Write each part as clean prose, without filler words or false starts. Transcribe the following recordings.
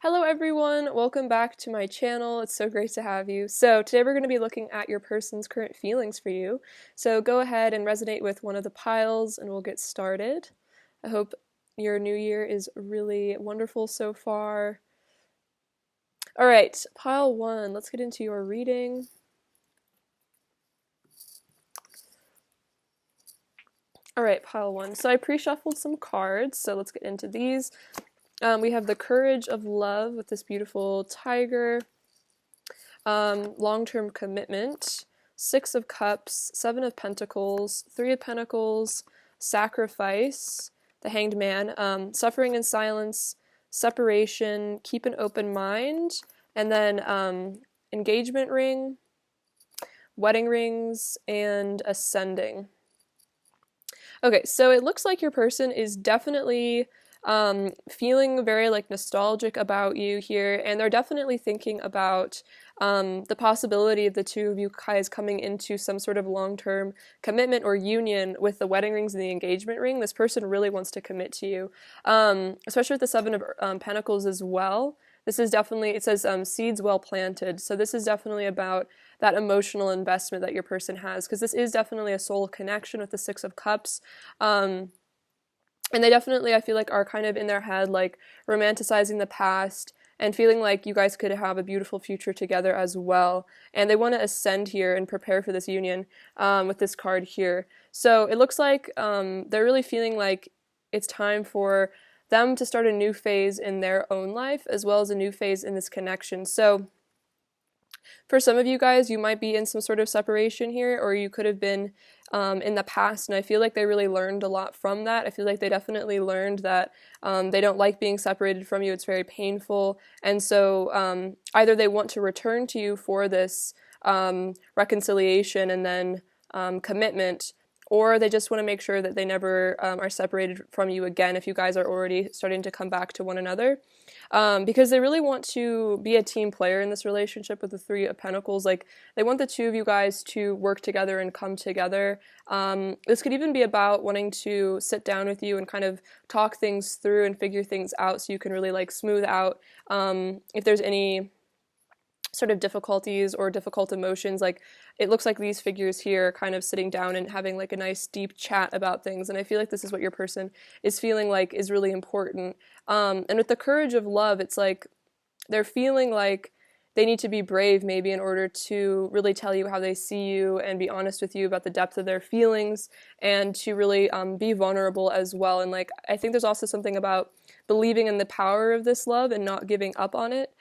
Hello everyone, welcome back to my channel. It's so great to have you. So today we're going to be looking at your person's current feelings for you. So go ahead and resonate with one of the piles and we'll get started. I hope your new year is really wonderful so far. Alright, pile 1, let's get into your reading. Alright, pile 1. So I pre-shuffled some cards, so let's get into these. We have the Courage of Love with this beautiful tiger, long-term commitment, Six of Cups, Seven of Pentacles, Three of Pentacles, Sacrifice, the Hanged Man, Suffering in Silence, Separation, Keep an Open Mind, and then Engagement Ring, Wedding Rings, and Ascending. Okay, so it looks like your person is definitely feeling very like nostalgic about you here, and they're definitely thinking about the possibility of the two of you guys coming into some sort of long-term commitment or union with the wedding rings and the engagement ring. This person really wants to commit to you, especially with the Seven of Pentacles as well. This is definitely, it says seeds well planted, so this is definitely about that emotional investment that your person has, because this is definitely a soul connection with the Six of Cups. And they definitely, I feel like, are kind of in their head, like, romanticizing the past and feeling like you guys could have a beautiful future together as well. And they want to ascend here and prepare for this union with this card here. So it looks like they're really feeling like it's time for them to start a new phase in their own life, as well as a new phase in this connection. So for some of you guys, you might be in some sort of separation here, or you could have been in the past, and I feel like they really learned a lot from that. I feel like they definitely learned that they don't like being separated from you. It's very painful, and so either they want to return to you for this reconciliation and then commitment, or they just want to make sure that they never are separated from you again if you guys are already starting to come back to one another. Because they really want to be a team player in this relationship with the Three of Pentacles. Like, they want the two of you guys to work together and come together. This could even be about wanting to sit down with you and kind of talk things through and figure things out so you can really like smooth out if there's any sort of difficulties or difficult emotions. Like, it looks like these figures here kind of sitting down and having like a nice deep chat about things, and I feel like this is what your person is feeling like is really important. And with the Courage of Love, it's like they're feeling like they need to be brave maybe in order to really tell you how they see you and be honest with you about the depth of their feelings, and to really be vulnerable as well. And like, I think there's also something about believing in the power of this love and not giving up on it.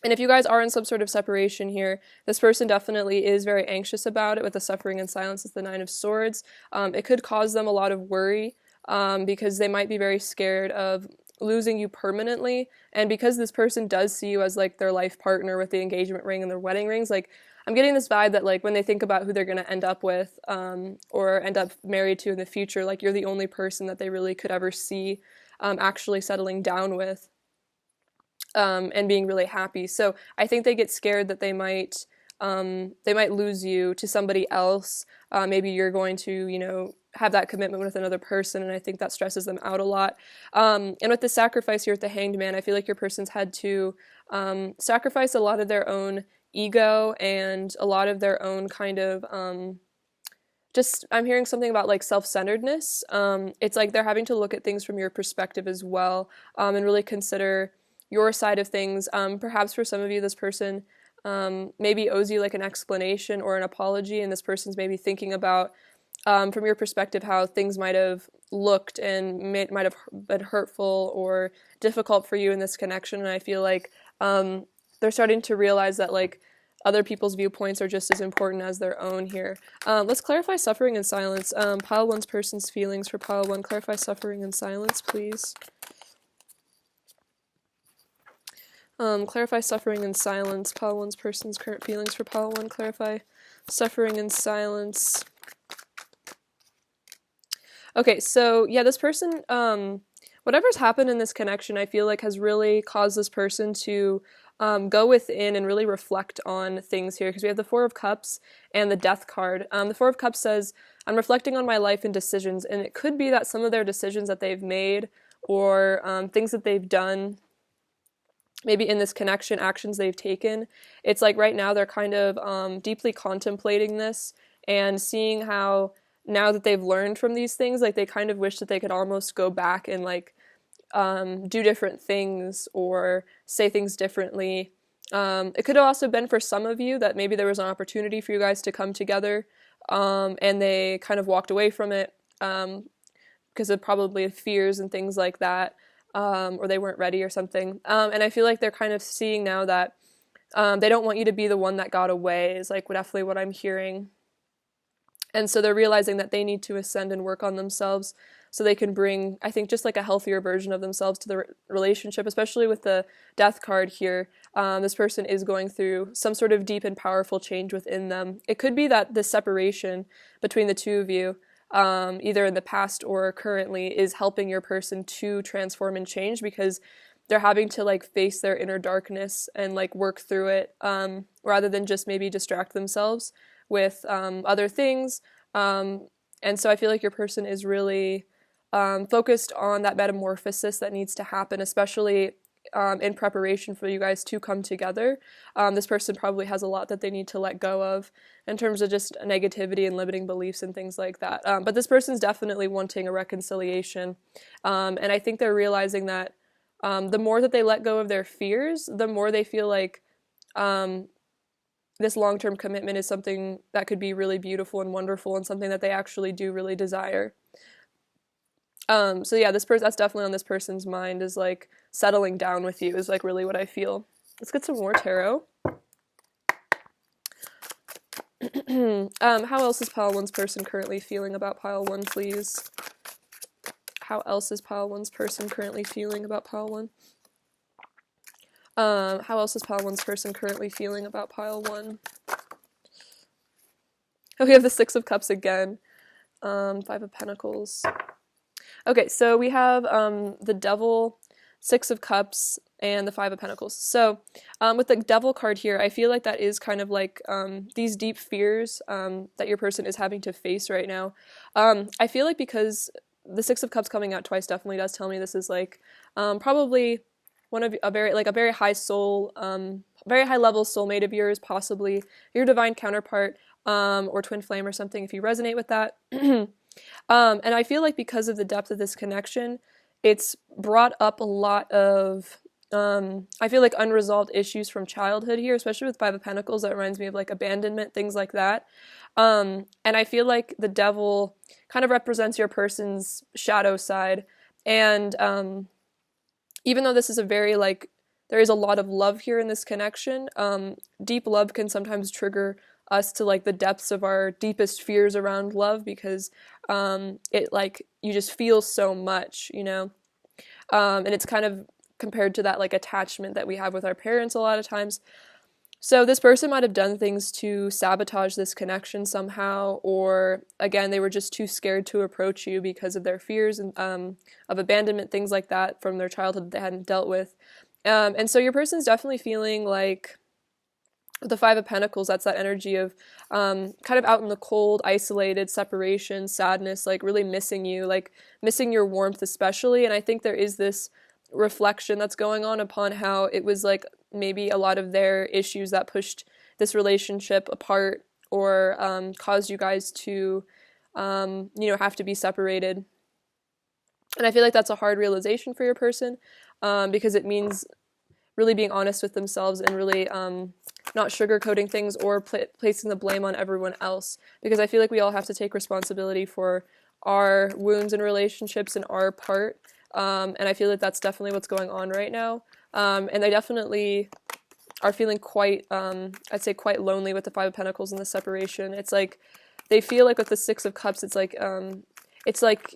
And if you guys are in some sort of separation here, this person definitely is very anxious about it. With the Suffering in Silence, it's the Nine of Swords. It could cause them a lot of worry because they might be very scared of losing you permanently. And because this person does see you as like their life partner with the engagement ring and their wedding rings, like, I'm getting this vibe that like when they think about who they're going to end up with or end up married to in the future, like, you're the only person that they really could ever see actually settling down with. And being really happy. So I think they get scared that they might lose you to somebody else. Maybe you're going to, you know, have that commitment with another person, and I think that stresses them out a lot. And with the Sacrifice here with the Hanged Man, I feel like your person's had to sacrifice a lot of their own ego and a lot of their own kind of I'm hearing something about like self-centeredness. It's like they're having to look at things from your perspective as well, and really consider your side of things. Perhaps for some of you, this person maybe owes you like an explanation or an apology, and this person's maybe thinking about, from your perspective, how things might have looked and might have been hurtful or difficult for you in this connection. And I feel like they're starting to realize that like other people's viewpoints are just as important as their own here. Let's clarify Suffering in Silence. Pile 1's person's feelings for Pile 1. Clarify Suffering in Silence, please. Clarify Suffering in Silence. Pile 1's person's current feelings for Pile 1. Clarify Suffering in Silence. Okay, so yeah, this person, whatever's happened in this connection, I feel like has really caused this person to go within and really reflect on things here, because we have the Four of Cups and the Death card. The Four of Cups says, I'm reflecting on my life and decisions, and it could be that some of their decisions that they've made or things that they've done maybe in this connection, actions they've taken. It's like right now they're kind of deeply contemplating this and seeing how now that they've learned from these things, like they kind of wish that they could almost go back and like do different things or say things differently. It could have also been for some of you that maybe there was an opportunity for you guys to come together, and they kind of walked away from it because of probably fears and things like that, or they weren't ready or something. And I feel like they're kind of seeing now that they don't want you to be the one that got away, is like definitely what I'm hearing. And so they're realizing that they need to ascend and work on themselves so they can bring, I think, just like a healthier version of themselves to the relationship, especially with the death card here. This person is going through some sort of deep and powerful change within them. It could be that this separation between the two of you, either in the past or currently, is helping your person to transform and change because they're having to like face their inner darkness and like work through it, rather than just maybe distract themselves with other things. And so I feel like your person is really focused on that metamorphosis that needs to happen, especially in preparation for you guys to come together. This person probably has a lot that they need to let go of in terms of just negativity and limiting beliefs and things like that. But this person's definitely wanting a reconciliation. And I think they're realizing that the more that they let go of their fears, the more they feel like this long-term commitment is something that could be really beautiful and wonderful and something that they actually do really desire. So yeah, that's definitely on this person's mind, is like settling down with you is like really what I feel. Let's get some more tarot. How else is pile one's person currently feeling about pile one, please? How else is pile one's person currently feeling about pile one? How else is pile one's person currently feeling about pile one? Oh, we have the Six of Cups again. Five of Pentacles. Okay, so we have the Devil, Six of Cups, and the Five of Pentacles. So with the Devil card here, I feel like that is kind of like these deep fears that your person is having to face right now. I feel like because the Six of Cups coming out twice definitely does tell me this is like probably one of a very high soul, very high level soulmate of yours, possibly your divine counterpart, or twin flame or something, if you resonate with that. And I feel like because of the depth of this connection, it's brought up a lot of, I feel like unresolved issues from childhood here, especially with Five of Pentacles. That reminds me of like abandonment, things like that. And I feel like the Devil kind of represents your person's shadow side. And even though this is a very like, there is a lot of love here in this connection, deep love can sometimes trigger us to like the depths of our deepest fears around love, because it like, you just feel so much, you know? And it's kind of compared to that like attachment that we have with our parents a lot of times. So this person might have done things to sabotage this connection somehow, or again, they were just too scared to approach you because of their fears and of abandonment, things like that from their childhood that they hadn't dealt with. And so your person's definitely feeling like the Five of Pentacles, that's that energy of kind of out in the cold, isolated, separation, sadness, like really missing you, like missing your warmth especially. And I think there is this reflection that's going on upon how it was like maybe a lot of their issues that pushed this relationship apart, or caused you guys to, have to be separated. And I feel like that's a hard realization for your person, because it means really being honest with themselves and really not sugarcoating things or placing the blame on everyone else. Because I feel like we all have to take responsibility for our wounds and relationships and our part. And I feel like that's definitely what's going on right now. And they definitely are feeling quite, I'd say quite lonely with the Five of Pentacles and the separation. It's like, they feel like with the Six of Cups, it's like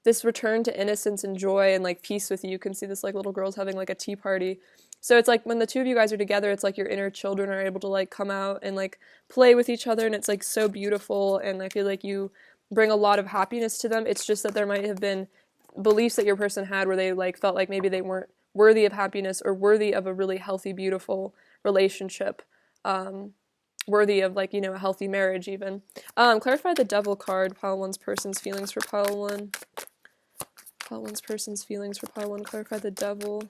this return to innocence and joy and like peace with you. You can see this like little girls having like a tea party. So it's like when the two of you guys are together, it's like your inner children are able to like come out and like play with each other, and it's like so beautiful, and I feel like you bring a lot of happiness to them. It's just that there might have been beliefs that your person had where they like felt like maybe they weren't worthy of happiness or worthy of a really healthy, beautiful relationship, worthy of like, a healthy marriage even. Clarify the Devil card, pile one's person's feelings for pile one. Pile one's person's feelings for pile one, clarify the Devil.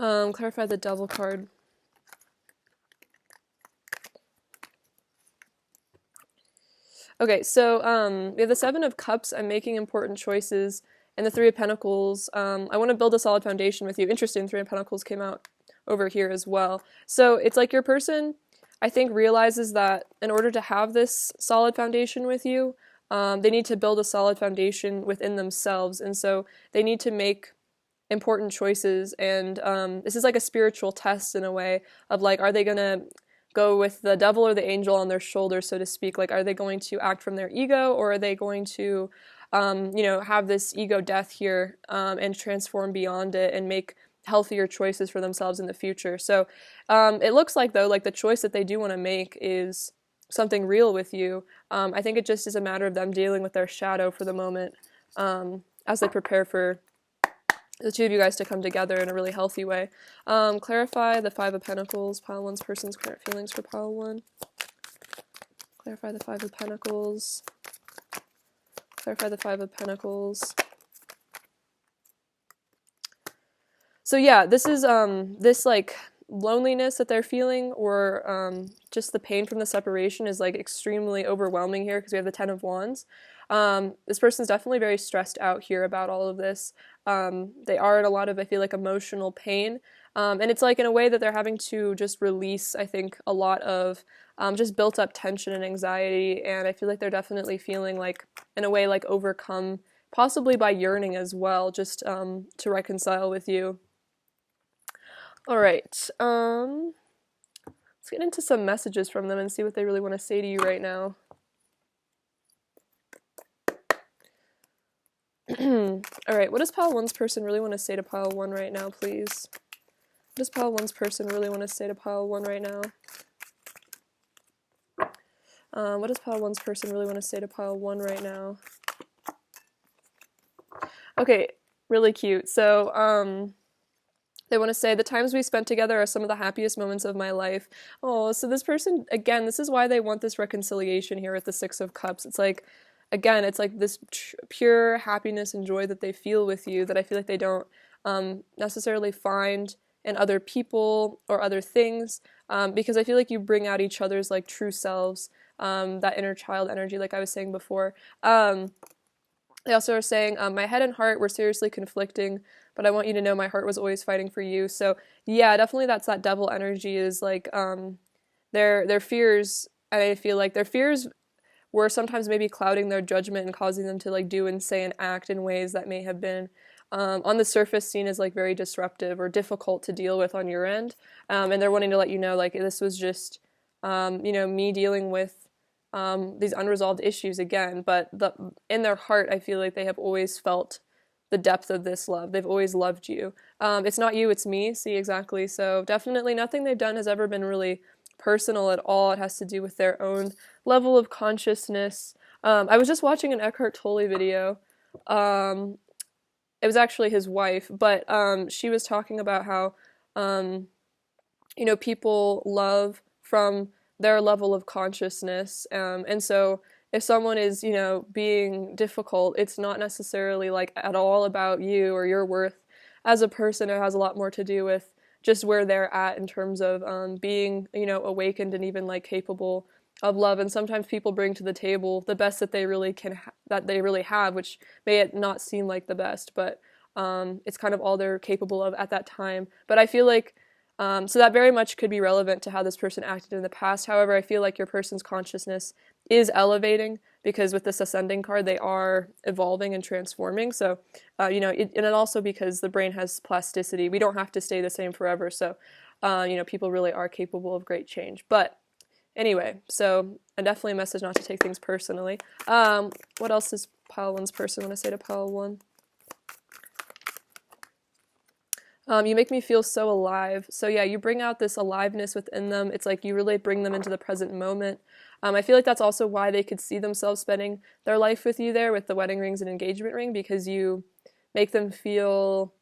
Clarify the Devil card. Okay, so we have the Seven of Cups. I'm making important choices. And the Three of Pentacles. I want to build a solid foundation with you. Interesting, Three of Pentacles came out over here as well. So it's like your person, I think, realizes that in order to have this solid foundation with you, they need to build a solid foundation within themselves. And so they need to make important choices. And this is like a spiritual test in a way of like, are they going to go with the devil or the angel on their shoulders, so to speak? Like, are they going to act from their ego, or are they going to, have this ego death here and transform beyond it and make healthier choices for themselves in the future? So it looks like, though, like the choice that they do want to make is something real with you. I think it just is a matter of them dealing with their shadow for the moment as they prepare for the two of you guys to come together in a really healthy way. Clarify the Five of Pentacles, pile one's person's current feelings for pile one. Clarify the Five of Pentacles. Clarify the Five of Pentacles. So yeah, this is this like loneliness that they're feeling, or just the pain from the separation is like extremely overwhelming here because we have the Ten of Wands. This person's definitely very stressed out here about all of this. They are in a lot of, I feel like, emotional pain. And it's like in a way that they're having to just release, I think, a lot of just built up tension and anxiety. And I feel like they're definitely feeling like, in a way, like overcome, possibly by yearning as well, just to reconcile with you. All right. Let's get into some messages from them and see what they really want to say to you right now. All right, what does pile one's person really want to say to pile one right now, please? What does pile one's person really want to say to pile one right now? What does pile one's person really want to say to pile one right now? Okay, really cute. So, they want to say, the times we spent together are some of the happiest moments of my life. Oh, so this person, again, this is why they want this reconciliation here with the Six of Cups. It's like, again, it's like this pure happiness and joy that they feel with you that I feel like they don't necessarily find in other people or other things, because I feel like you bring out each other's like true selves, that inner child energy, like I was saying before. They also are saying, my head and heart were seriously conflicting, but I want you to know my heart was always fighting for you. So yeah, definitely that's that devil energy, is like their fears. I feel like their fears were sometimes maybe clouding their judgment and causing them to like do and say and act in ways that may have been on the surface seen as like very disruptive or difficult to deal with on your end. And they're wanting to let you know like this was just me dealing with these unresolved issues again. But in their heart, I feel like they have always felt the depth of this love. They've always loved you. It's not you, it's me. See, exactly. So definitely nothing they've done has ever been really personal at all. It has to do with their own level of consciousness. I was just watching an Eckhart Tolle video. It was actually his wife, but she was talking about how people love from their level of consciousness, and so if someone is being difficult, it's not necessarily like at all about you or your worth as a person. It has a lot more to do with just where they're at in terms of being awakened and even like capable of love. And sometimes people bring to the table the best that they really that they really have, which may not seem like the best, but it's kind of all they're capable of at that time. But I feel like so that very much could be relevant to how this person acted in the past. However, I feel like your person's consciousness is elevating, because with this ascending card, they are evolving and transforming. So, and also because the brain has plasticity. We don't have to stay the same forever. So, people really are capable of great change. But anyway, so definitely a message not to take things personally. What else does pile one's person want to say to pile one? You make me feel so alive. So yeah, you bring out this aliveness within them. It's like you really bring them into the present moment. I feel like that's also why they could see themselves spending their life with you there with the wedding rings and engagement ring, because you make them feel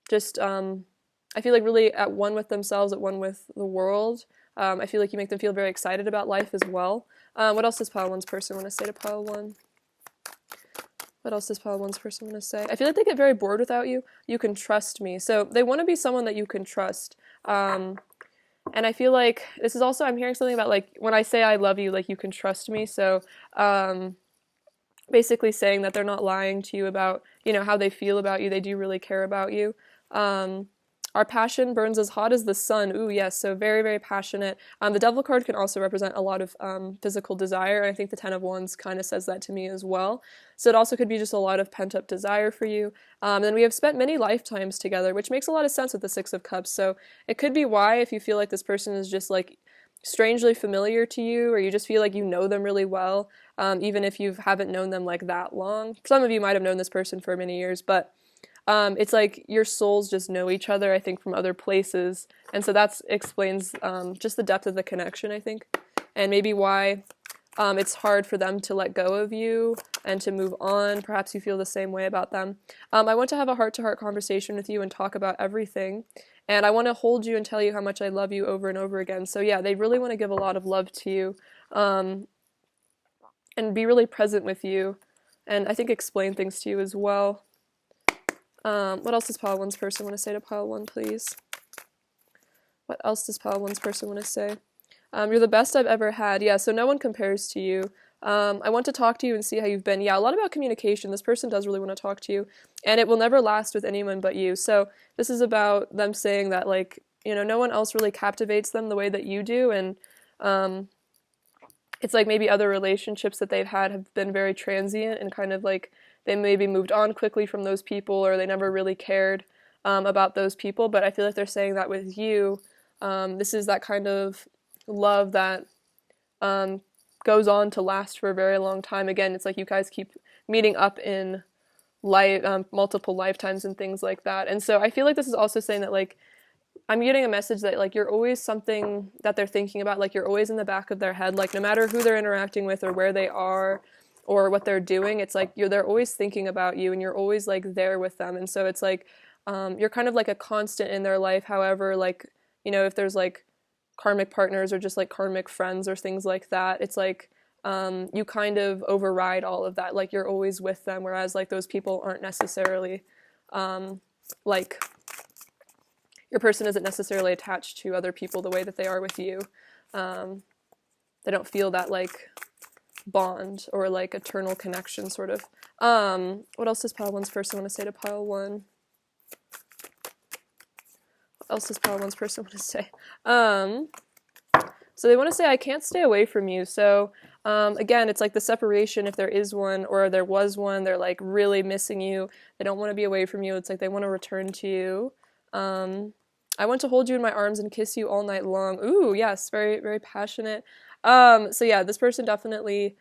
just, I feel like really at one with themselves, at one with the world. I feel like you make them feel very excited about life as well. What else does pile one's person want to say to pile one? What else does pile one's person want to say? I feel like they get very bored without you. You can trust me. So they want to be someone that you can trust. And I feel like this is also, I'm hearing something about like when I say I love you, like you can trust me. So basically saying that they're not lying to you about, how they feel about you. They do really care about you. Our passion burns as hot as the sun. Ooh, yes, so very, very passionate. The Devil card can also represent a lot of physical desire, and I think the Ten of Wands kind of says that to me as well. So it also could be just a lot of pent-up desire for you. And we have spent many lifetimes together, which makes a lot of sense with the Six of Cups. So it could be why, if you feel like this person is just like strangely familiar to you, or you just feel like you know them really well, even if you haven't known them like that long. Some of you might have known this person for many years, but it's like your souls just know each other, I think, from other places. And so that explains just the depth of the connection, I think. And maybe why it's hard for them to let go of you and to move on. Perhaps you feel the same way about them. I want to have a heart-to-heart conversation with you and talk about everything. And I want to hold you and tell you how much I love you over and over again. So yeah, they really want to give a lot of love to you and be really present with you. And I think explain things to you as well. What else does pile one's person want to say to pile one, please? What else does pile one's person want to say? You're the best I've ever had. Yeah, so no one compares to you. I want to talk to you and see how you've been. Yeah, a lot about communication. This person does really want to talk to you, and it will never last with anyone but you. So this is about them saying that, like, no one else really captivates them the way that you do, and it's like maybe other relationships that they've had have been very transient and kind of like they maybe moved on quickly from those people, or they never really cared about those people. But I feel like they're saying that with you, this is that kind of love that goes on to last for a very long time. Again, it's like you guys keep meeting up in multiple lifetimes and things like that. And so I feel like this is also saying that, like, I'm getting a message that, like, you're always something that they're thinking about, like, you're always in the back of their head, like, no matter who they're interacting with or where they are or what they're doing, it's like they're always thinking about you and you're always, like, there with them. And so it's like you're kind of like a constant in their life. However, like, if there's, like, karmic partners or just, like, karmic friends or things like that, it's like you kind of override all of that. Like, you're always with them, whereas, like, those people aren't necessarily, like, your person isn't necessarily attached to other people the way that they are with you. They don't feel that, like, bond or, like, eternal connection, sort of. What else does pile one's person want to say to pile one? What else does pile one's person want to say? So they want to say, I can't stay away from you. So again, it's like the separation, if there is one or there was one, they're, like, really missing you. They don't want to be away from you. It's like they want to return to you. I want to hold you in my arms and kiss you all night long. Ooh, yes, very, very passionate. So yeah, this person definitely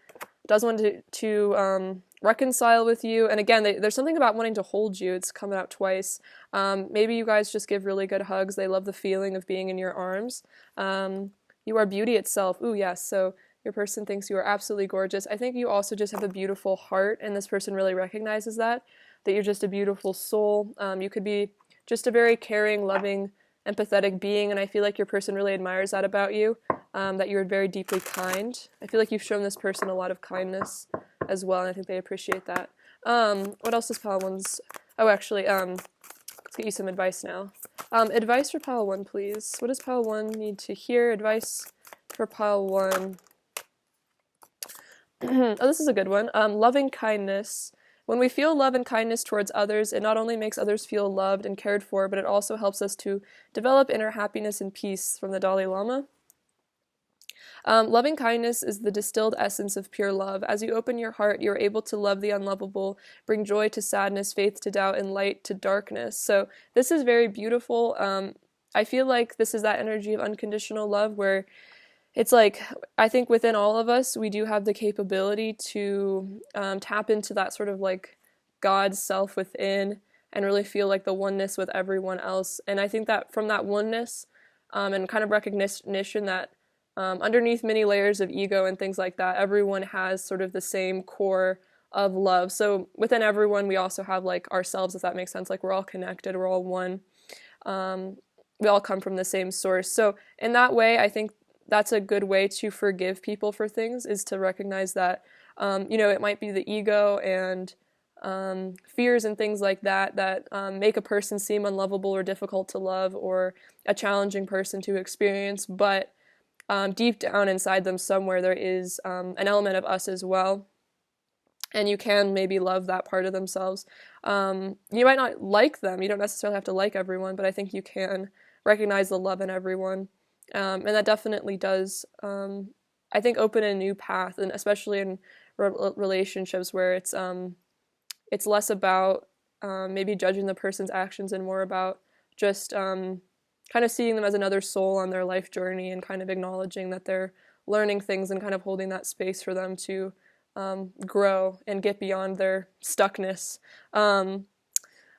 does want to reconcile with you. And again, there's something about wanting to hold you. It's coming out twice. Maybe you guys just give really good hugs. They love the feeling of being in your arms. You are beauty itself. Ooh, yes. So your person thinks you are absolutely gorgeous. I think you also just have a beautiful heart, and this person really recognizes that you're just a beautiful soul. You could be just a very caring, loving, empathetic being, and I feel like your person really admires that about you, that you're very deeply kind. I feel like you've shown this person a lot of kindness as well, and I think they appreciate that. What else does pile one's... Oh, actually, let's get you some advice now. Advice for pile one, please. What does pile one need to hear? Advice for pile one. Oh, this is a good one. Loving kindness. When we feel love and kindness towards others, it not only makes others feel loved and cared for, but it also helps us to develop inner happiness and peace, from the Dalai Lama. Loving kindness is the distilled essence of pure love. As you open your heart, you are able to love the unlovable, bring joy to sadness, faith to doubt, and light to darkness. So this is very beautiful. I feel like this is that energy of unconditional love where it's like, I think within all of us, we do have the capability to tap into that sort of like God's self within and really feel like the oneness with everyone else. And I think that from that oneness and kind of recognition that underneath many layers of ego and things like that, everyone has sort of the same core of love. So within everyone, we also have like ourselves, if that makes sense. Like we're all connected, we're all one. We all come from the same source. So in that way, I think that's a good way to forgive people for things, is to recognize that, it might be the ego and fears and things like that that make a person seem unlovable or difficult to love or a challenging person to experience, but deep down inside them somewhere there is an element of us as well, and you can maybe love that part of themselves. You might not like them, you don't necessarily have to like everyone, but I think you can recognize the love in everyone, and that definitely does, I think, open a new path, and especially in relationships where it's less about maybe judging the person's actions and more about just kind of seeing them as another soul on their life journey and kind of acknowledging that they're learning things and kind of holding that space for them to grow and get beyond their stuckness.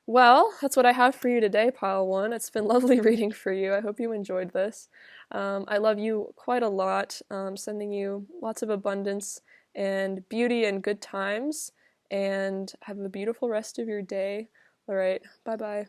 Well, that's what I have for you today, Pile 1. It's been lovely reading for you. I hope you enjoyed this. I love you quite a lot, sending you lots of abundance and beauty and good times, and have a beautiful rest of your day. All right, bye-bye.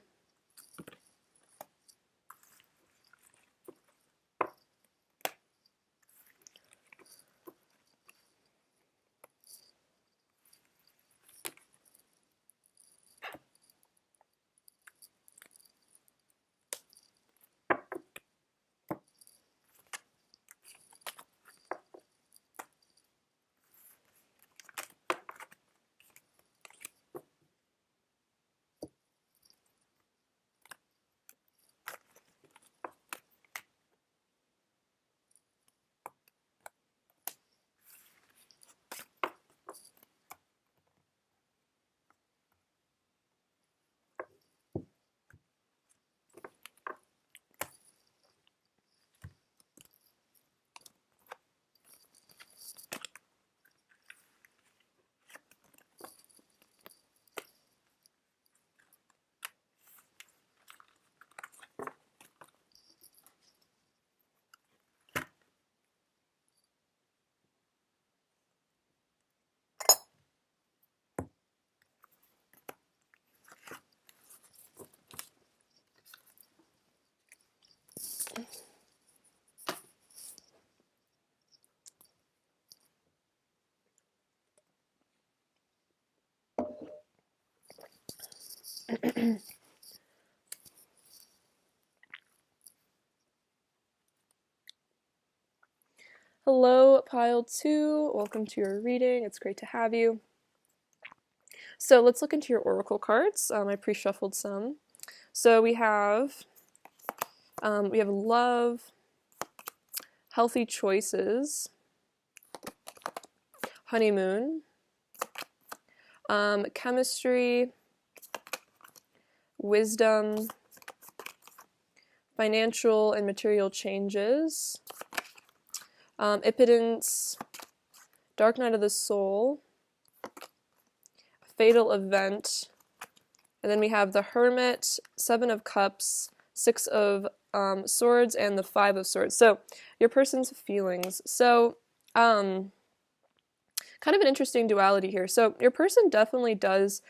Hello, Pile 2. Welcome to your reading. It's great to have you. So let's look into your oracle cards. I pre-shuffled some. So we have love, healthy choices, honeymoon, chemistry, wisdom, financial and material changes, impotence, dark night of the soul, fatal event, and then we have the hermit, 7 of cups, 6 of swords, and the 5 of swords. So your person's feelings. So kind of an interesting duality here. So your person definitely does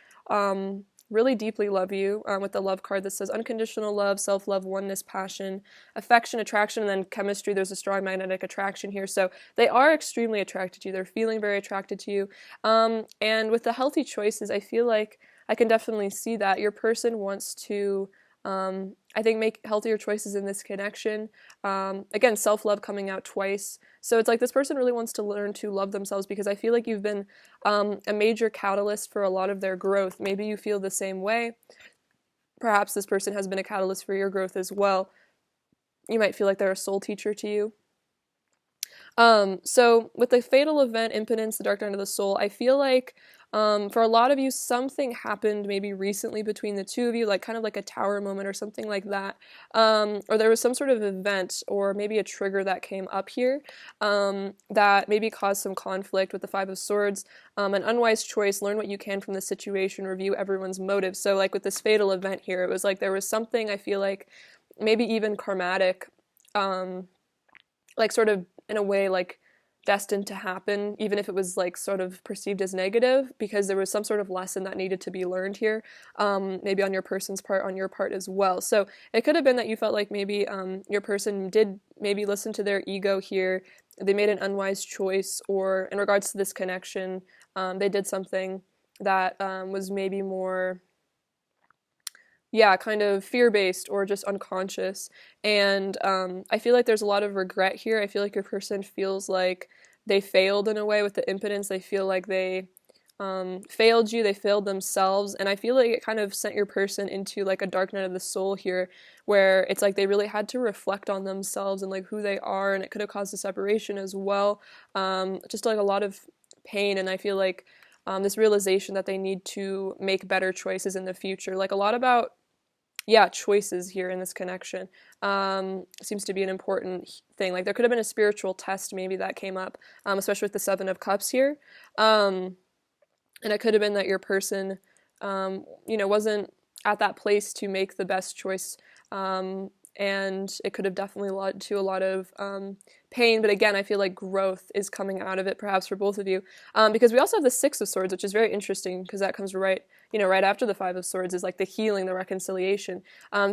really deeply love you, with the love card that says unconditional love, self-love, oneness, passion, affection, attraction, and then chemistry. There's a strong magnetic attraction here. So they are extremely attracted to you. They're feeling very attracted to you. And with the healthy choices, I feel like I can definitely see that. Your person wants to, I think, make healthier choices in this connection. Again, self-love coming out twice. So it's like this person really wants to learn to love themselves, because I feel like you've been a major catalyst for a lot of their growth. Maybe you feel the same way. Perhaps this person has been a catalyst for your growth as well. You might feel like they're a soul teacher to you. So with the fatal event, impotence, the dark night of the soul, I feel like for a lot of you, something happened maybe recently between the two of you, like kind of like a tower moment or something like that. Or there was some sort of event or maybe a trigger that came up here that maybe caused some conflict with the 5 of swords. An unwise choice, learn what you can from the situation, review everyone's motives. So like with this fatal event here, it was like there was something, I feel like, maybe even karmatic, like sort of in a way like destined to happen, even if it was like sort of perceived as negative, because there was some sort of lesson that needed to be learned here, maybe on your person's part, on your part as well. So it could have been that you felt like maybe your person did maybe listen to their ego here, they made an unwise choice, or in regards to this connection, they did something that was maybe more, yeah, kind of fear-based or just unconscious. And I feel like there's a lot of regret here. I feel like your person feels like they failed in a way with the impotence. They feel like they failed you, they failed themselves, and I feel like it kind of sent your person into like a dark night of the soul here, where it's like they really had to reflect on themselves and like who they are, and it could have caused a separation as well. Just like a lot of pain, and I feel like this realization that they need to make better choices in the future, like a lot about, yeah, choices here in this connection, seems to be an important thing. Like there could have been a spiritual test maybe that came up, especially with the Seven of Cups here. And it could have been that your person, wasn't at that place to make the best choice. And it could have definitely led to a lot of pain. But again, I feel like growth is coming out of it, perhaps for both of you. Because we also have the Six of Swords, which is very interesting because that comes right after the Five of Swords is like the healing, the reconciliation.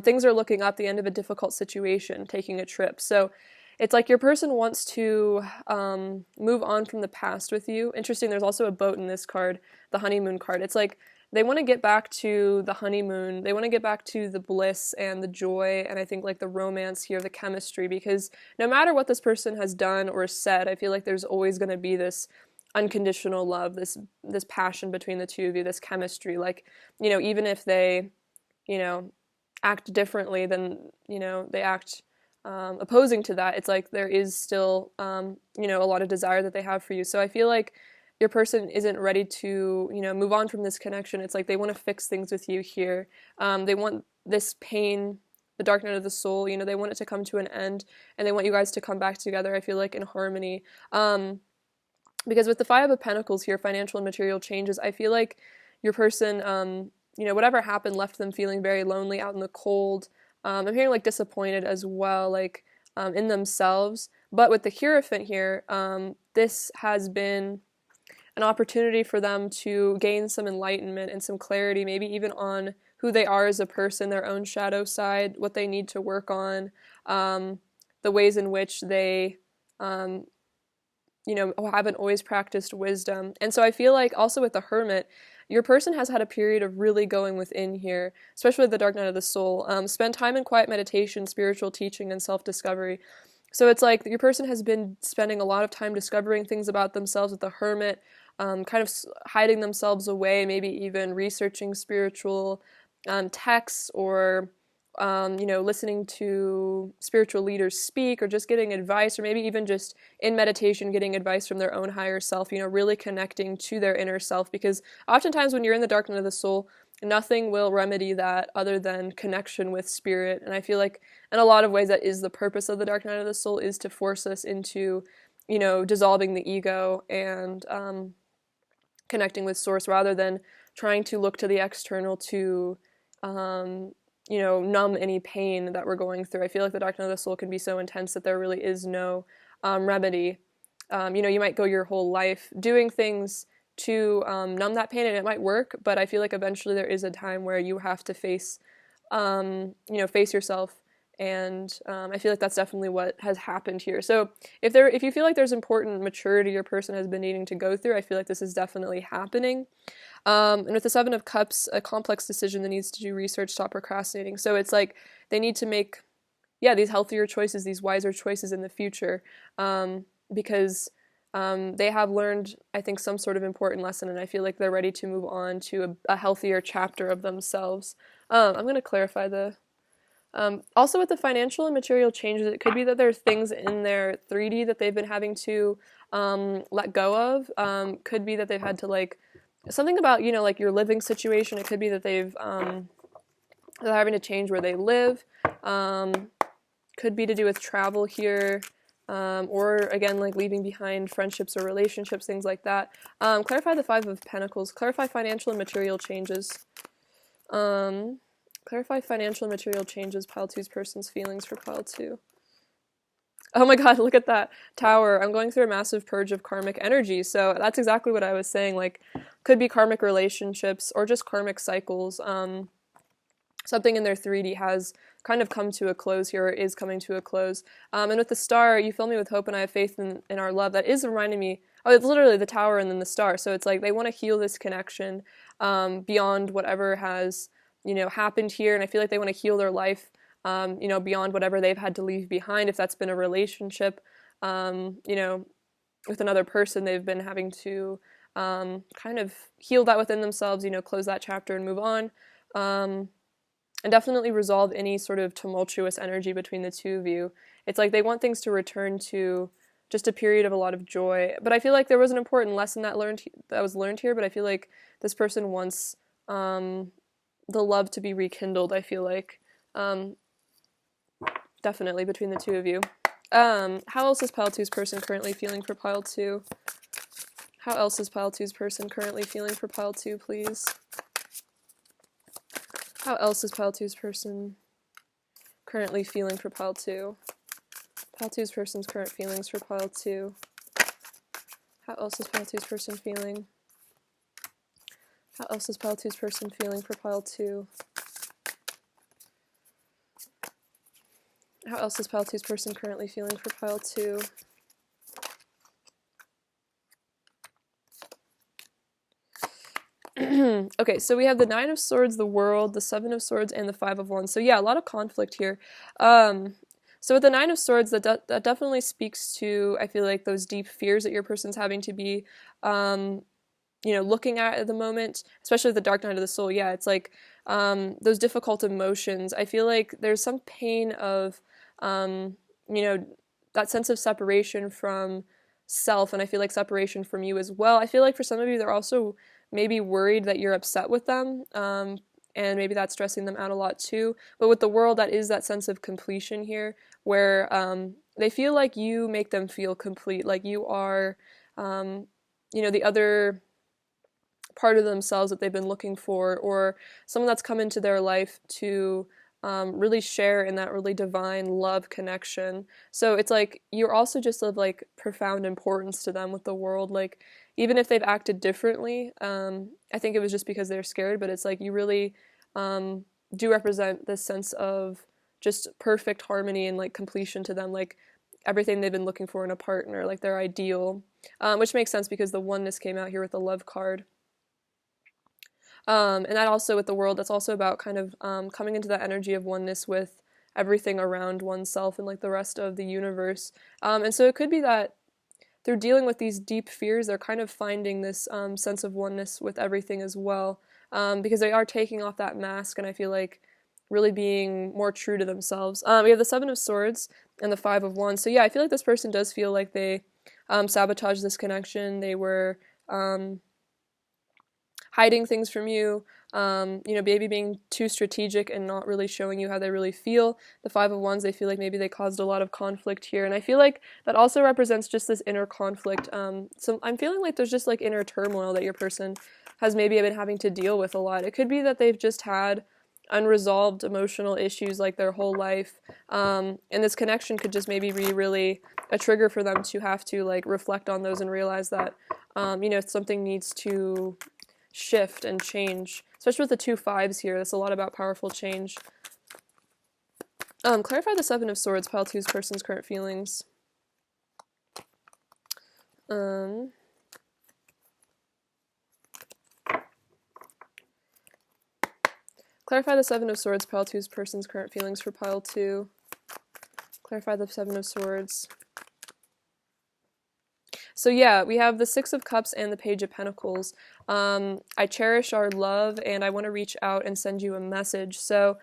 Things are looking up, the end of a difficult situation, taking a trip. So it's like your person wants to move on from the past with you. Interesting, there's also a boat in this card, the honeymoon card. It's like they want to get back to the honeymoon. They want to get back to the bliss and the joy, and I think like the romance here, the chemistry, because no matter what this person has done or said, I feel like there's always going to be this unconditional love, this passion between the two of you, this chemistry. Like, even if they, act differently than, they act opposing to that, it's like there is still, a lot of desire that they have for you. So I feel like your person isn't ready to, move on from this connection. It's like they want to fix things with you here. They want this pain, the dark night of the soul, they want it to come to an end, and they want you guys to come back together, I feel like, in harmony. Because with the Five of Pentacles here, financial and material changes, I feel like your person, whatever happened left them feeling very lonely out in the cold. I'm hearing like disappointed as well, like in themselves. But with the Hierophant here, this has been an opportunity for them to gain some enlightenment and some clarity, maybe even on who they are as a person, their own shadow side, what they need to work on, the ways in which they, haven't always practiced wisdom. And so I feel like also with the Hermit, your person has had a period of really going within here, especially the dark night of the soul. Spend time in quiet meditation, spiritual teaching, and self-discovery. So it's like your person has been spending a lot of time discovering things about themselves with the Hermit, kind of hiding themselves away, maybe even researching spiritual texts, or listening to spiritual leaders speak, or just getting advice, or maybe even just in meditation getting advice from their own higher self, really connecting to their inner self, because oftentimes when you're in the dark night of the soul, nothing will remedy that other than connection with spirit. And I feel like in a lot of ways that is the purpose of the dark night of the soul, is to force us into, dissolving the ego and connecting with source, rather than trying to look to the external to numb any pain that we're going through. I feel like the dark night of the soul can be so intense that there really is no remedy. You might go your whole life doing things to numb that pain, and it might work, but I feel like eventually there is a time where you have to face yourself, and I feel like that's definitely what has happened here. So if you feel like there's important maturity your person has been needing to go through, I feel like this is definitely happening. And with the Seven of Cups, a complex decision that needs to do research, stop procrastinating. So it's like they need to make, these healthier choices, these wiser choices in the future, because they have learned, I think, some sort of important lesson, and I feel like they're ready to move on to a healthier chapter of themselves. I'm going to clarify also with the financial and material changes, it could be that there are things in their 3D that they've been having to let go of. Could be that they've had to something about, like your living situation. It could be that they're having to change where they live. Could be to do with travel here. Or again, like leaving behind friendships or relationships, things like that. Clarify the Five of Pentacles. Clarify financial and material changes. Clarify financial and material changes, pile two's person's feelings for pile two. Oh my god, look at that. Tower. I'm going through a massive purge of karmic energy. So that's exactly what I was saying. Like, could be karmic relationships or just karmic cycles. Something in their 3D has kind of come to a close here, or is coming to a close. And with the Star, you fill me with hope and I have faith in our love. That is reminding me Oh, it's literally the tower and then the star. So it's like they want to heal this connection beyond whatever has, happened here. And I feel like they want to heal their life, beyond whatever they've had to leave behind. If that's been a relationship, with another person, they've been having to kind of heal that within themselves, close that chapter and move on. And definitely resolve any sort of tumultuous energy between the two of you. It's like they want things to return to just a period of a lot of joy. But I feel like there was an important lesson that was learned here. But I feel like this person wants the love to be rekindled. I feel like definitely between the two of you. How else is pile two's person currently feeling for pile two? How else is pile two's person currently feeling for pile two, please? How else is pile two's person currently feeling for pile two? Pile two's person's current feelings for pile two. How else is pile two's person feeling? How else is pile two's person feeling for pile two? How else is pile two's person currently feeling for pile two? Okay, so we have the Nine of Swords, the World, the Seven of Swords, and the Five of Wands. So yeah, a lot of conflict here. So with the Nine of Swords, that definitely speaks to, I feel like, those deep fears that your person's having to be, looking at the moment, especially the Dark Night of the Soul. Yeah, it's like those difficult emotions. I feel like there's some pain of, that sense of separation from self, and I feel like separation from you as well. I feel like for some of you, they're also maybe worried that you're upset with them, and maybe that's stressing them out a lot too. But with the World, that is that sense of completion here, where they feel like you make them feel complete, like you are, the other part of themselves that they've been looking for, or someone that's come into their life to really share in that really divine love connection. So it's like you're also just of like profound importance to them with the World. Like even if they've acted differently, I think it was just because they're scared, but it's like you really do represent this sense of just perfect harmony and like completion to them, like everything they've been looking for in a partner, like their ideal, which makes sense because the oneness came out here with the Love card. And that also with the World, that's also about kind of coming into that energy of oneness with everything around oneself and like the rest of the universe. And so it could be that through dealing with these deep fears, they're kind of finding this sense of oneness with everything as well, because they are taking off that mask, and I feel like really being more true to themselves. We have the Seven of Swords and the Five of Wands. So yeah, I feel like this person does feel like they sabotaged this connection. They were hiding things from you, maybe being too strategic and not really showing you how they really feel. The Five of Wands, they feel like maybe they caused a lot of conflict here, and I feel like that also represents just this inner conflict. So I'm feeling like there's just like inner turmoil that your person has maybe been having to deal with a lot. It could be that they've just had unresolved emotional issues like their whole life, and this connection could just maybe be really a trigger for them to have to like reflect on those and realize that something needs to shift and change, especially with the two fives here. That's a lot about powerful change. Clarify the Seven of Swords, pile two's person's current feelings. Clarify the Seven of Swords, pile two's person's current feelings for pile two. Clarify the Seven of Swords. So yeah, we have the Six of Cups and the Page of Pentacles. I cherish our love and I want to reach out and send you a message. So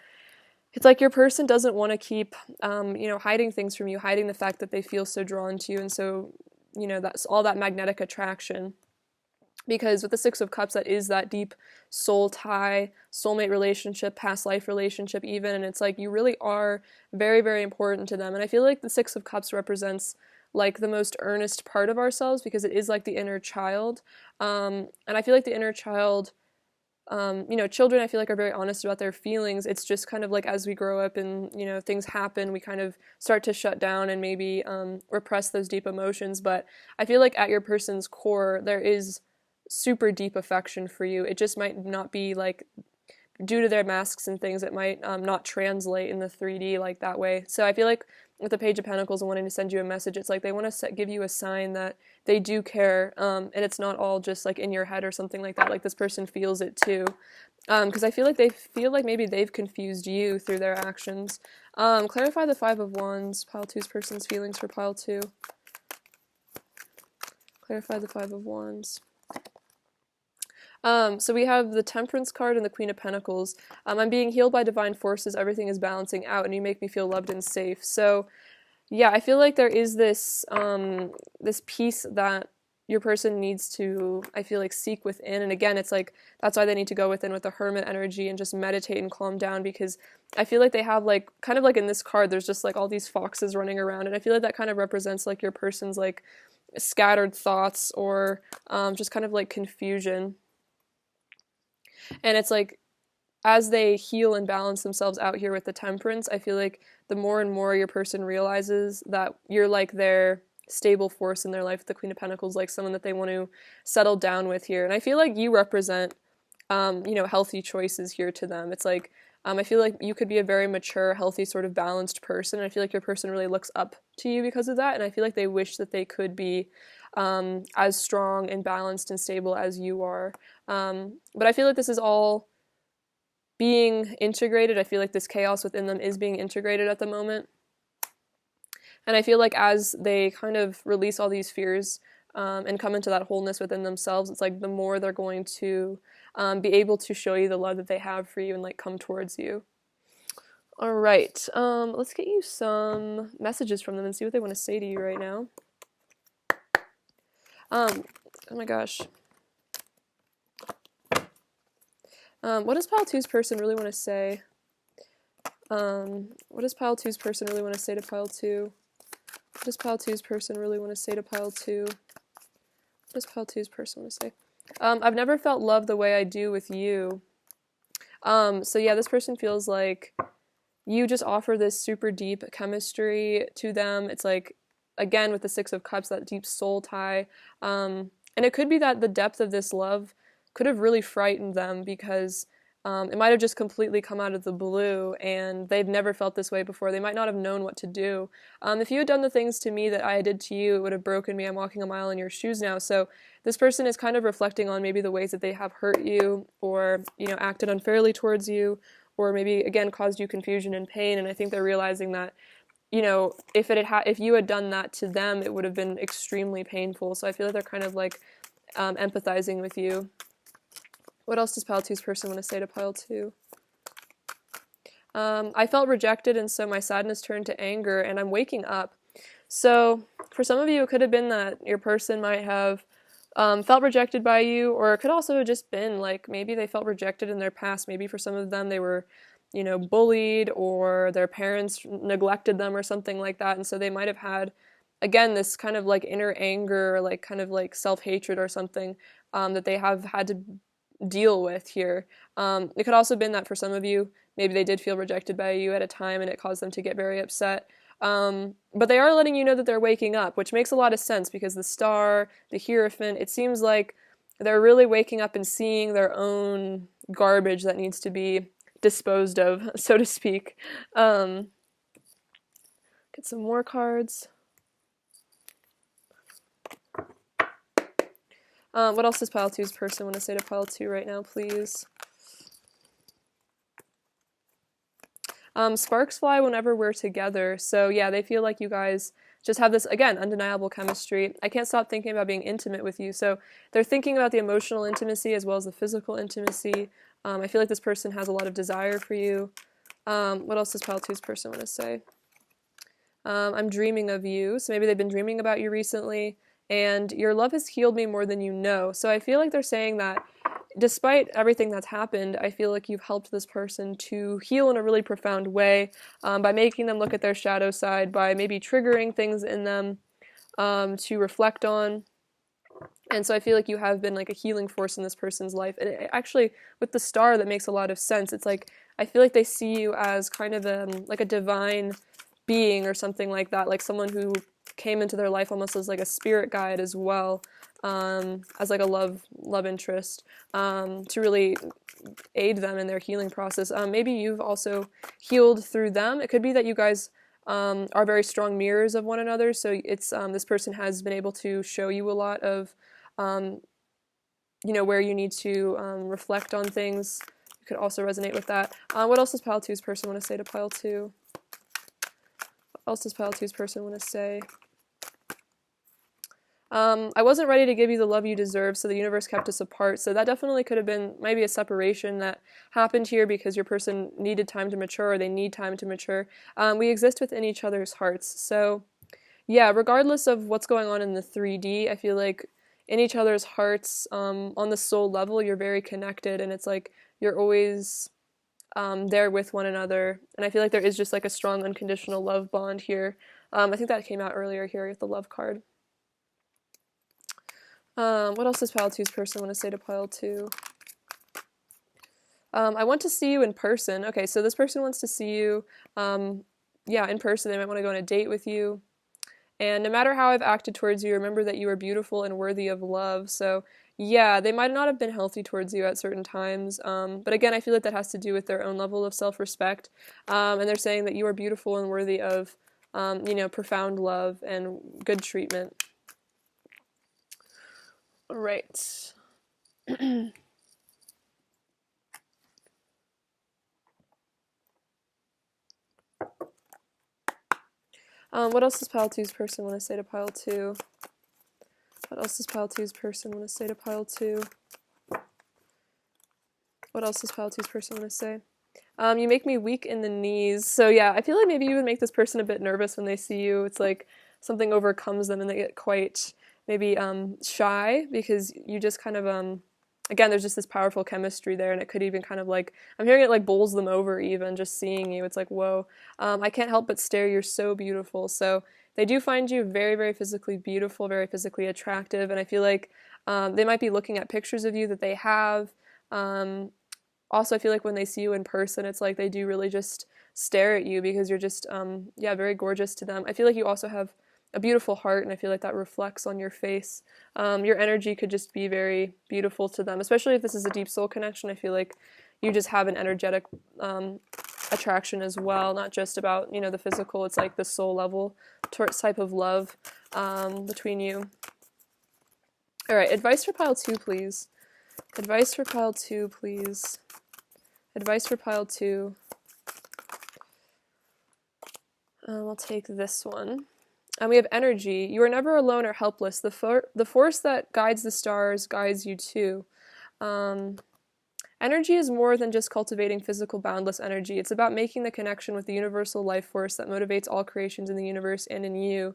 it's like your person doesn't want to keep, hiding things from you, hiding the fact that they feel so drawn to you. And so, that's all that magnetic attraction. Because with the Six of Cups, that is that deep soul tie, soulmate relationship, past life relationship even. And it's like you really are very, very important to them. And I feel like the Six of Cups represents like the most earnest part of ourselves because it is like the inner child. And I feel like the inner child, children I feel like are very honest about their feelings. It's just kind of like as we grow up and, things happen, we kind of start to shut down and maybe repress those deep emotions. But I feel like at your person's core, there is super deep affection for you. It just might not be like due to their masks and things, it might not translate in the 3D like that way. So I feel like with the Page of Pentacles and wanting to send you a message. It's like they want to give you a sign that they do care, and it's not all just like in your head or something like that. Like this person feels it too, because I feel like they feel like maybe they've confused you through their actions. Clarify the Five of Wands, pile two's person's feelings for pile two. Clarify the Five of Wands. So we have the Temperance card and the Queen of Pentacles. I'm being healed by divine forces. Everything is balancing out, and you make me feel loved and safe. So, yeah, I feel like there is this this piece that your person needs to, I feel like, seek within. And again, it's like that's why they need to go within with the Hermit energy and just meditate and calm down, because I feel like they have like kind of like in this card, there's just like all these foxes running around, and I feel like that kind of represents like your person's like scattered thoughts or just kind of like confusion. And it's like, as they heal and balance themselves out here with the Temperance, I feel like the more and more your person realizes that you're like their stable force in their life. The Queen of Pentacles, like someone that they want to settle down with here. And I feel like you represent, healthy choices here to them. It's like, I feel like you could be a very mature, healthy, sort of balanced person. And I feel like your person really looks up to you because of that. And I feel like they wish that they could be as strong and balanced and stable as you are. But I feel like this is all being integrated. I feel like this chaos within them is being integrated at the moment. And I feel like as they kind of release all these fears and come into that wholeness within themselves, it's like the more they're going to be able to show you the love that they have for you and like come towards you. All right, let's get you some messages from them and see what they want to say to you right now. Oh my gosh. What does pile two's person really want to say? What does pile two's person really want to say to pile two? What does pile two's person really want to say to pile two? What does pile two's person want to say? I've never felt love the way I do with you. So yeah, this person feels like you just offer this super deep chemistry to them. It's like, again, with the Six of Cups, that deep soul tie. And it could be that the depth of this love could have really frightened them, because it might have just completely come out of the blue and they've never felt this way before. They might not have known what to do. If you had done the things to me that I did to you, it would have broken me. I'm walking a mile in your shoes now. So this person is kind of reflecting on maybe the ways that they have hurt you, or, acted unfairly towards you, or maybe, again, caused you confusion and pain. And I think they're realizing that, if you had done that to them, it would have been extremely painful. So I feel like they're kind of like empathizing with you. What else does pile two's person want to say to pile two? I felt rejected, and so my sadness turned to anger, and I'm waking up. So for some of you, it could have been that your person might have felt rejected by you, or it could also have just been like maybe they felt rejected in their past. Maybe for some of them they were, bullied, or their parents neglected them or something like that, and so they might have had, again, this kind of like inner anger, like kind of like self-hatred or something that they have had to deal with here. It could also have been that for some of you, maybe they did feel rejected by you at a time and it caused them to get very upset. But they are letting you know that they're waking up, which makes a lot of sense, because the Star, the Hierophant, it seems like they're really waking up and seeing their own garbage that needs to be disposed of, so to speak. Get some more cards. What else does pile two's person want to say to pile two right now, please? Sparks fly whenever we're together. So yeah, they feel like you guys just have this, again, undeniable chemistry. I can't stop thinking about being intimate with you. So they're thinking about the emotional intimacy as well as the physical intimacy. I feel like this person has a lot of desire for you. What else does pile two's person want to say? I'm dreaming of you. So maybe they've been dreaming about you recently, and your love has healed me more than you know. So I feel like they're saying that despite everything that's happened, I feel like you've helped this person to heal in a really profound way, by making them look at their shadow side, by maybe triggering things in them to reflect on. And so I feel like you have been like a healing force in this person's life. And actually, with the Star, that makes a lot of sense. It's like, I feel like they see you as kind of like a divine being or something like that, like someone who came into their life almost as like a spirit guide as well, as like a love interest, to really aid them in their healing process. Maybe you've also healed through them. It could be that you guys are very strong mirrors of one another. So it's this person has been able to show you a lot of, where you need to reflect on things. You could also resonate with that. What else does pile two's person want to say to pile two? What else does pile two's person want to say? I wasn't ready to give you the love you deserve, so the universe kept us apart. So that definitely could have been maybe a separation that happened here because your person needed time to mature, or they need time to mature. We exist within each other's hearts. So yeah, regardless of what's going on in the 3D, I feel like in each other's hearts, on the soul level, you're very connected, and it's like you're always there with one another. And I feel like there is just like a strong unconditional love bond here. I think that came out earlier here with the love card. What else does pile two's person want to say to pile two? I want to see you in person. Okay, so this person wants to see you, in person. They might want to go on a date with you. And no matter how I've acted towards you, remember that you are beautiful and worthy of love. So yeah, they might not have been healthy towards you at certain times. But again, I feel like that has to do with their own level of self-respect. And they're saying that you are beautiful and worthy of, profound love and good treatment. All right. What else does pile two's person want to say to pile two? What else does pile two's person want to say to pile two? What else does pile two's person want to say? You make me weak in the knees. So yeah, I feel like maybe you would make this person a bit nervous when they see you. It's like something overcomes them and they get quite maybe shy because you just kind of again, there's just this powerful chemistry there, and it could even kind of like, I'm hearing it like bowls them over even just seeing you. It's like, whoa, I can't help but stare. You're so beautiful. So they do find you very, very physically beautiful, very physically attractive, and I feel like they might be looking at pictures of you that they have. Also, I feel like when they see you in person, it's like they do really just stare at you because you're just, very gorgeous to them. I feel like you also have a beautiful heart, and I feel like that reflects on your face. Your energy could just be very beautiful to them, especially if this is a deep soul connection. I feel like you just have an energetic attraction as well, not just about, the physical. It's like the soul level type of love between you. All right, advice for pile two, please. Advice for pile two, please. Advice for pile two. I'll take this one. We have energy. You are never alone or helpless. The force that guides the stars guides you too. Energy is more than just cultivating physical boundless energy. It's about making the connection with the universal life force that motivates all creations in the universe and in you.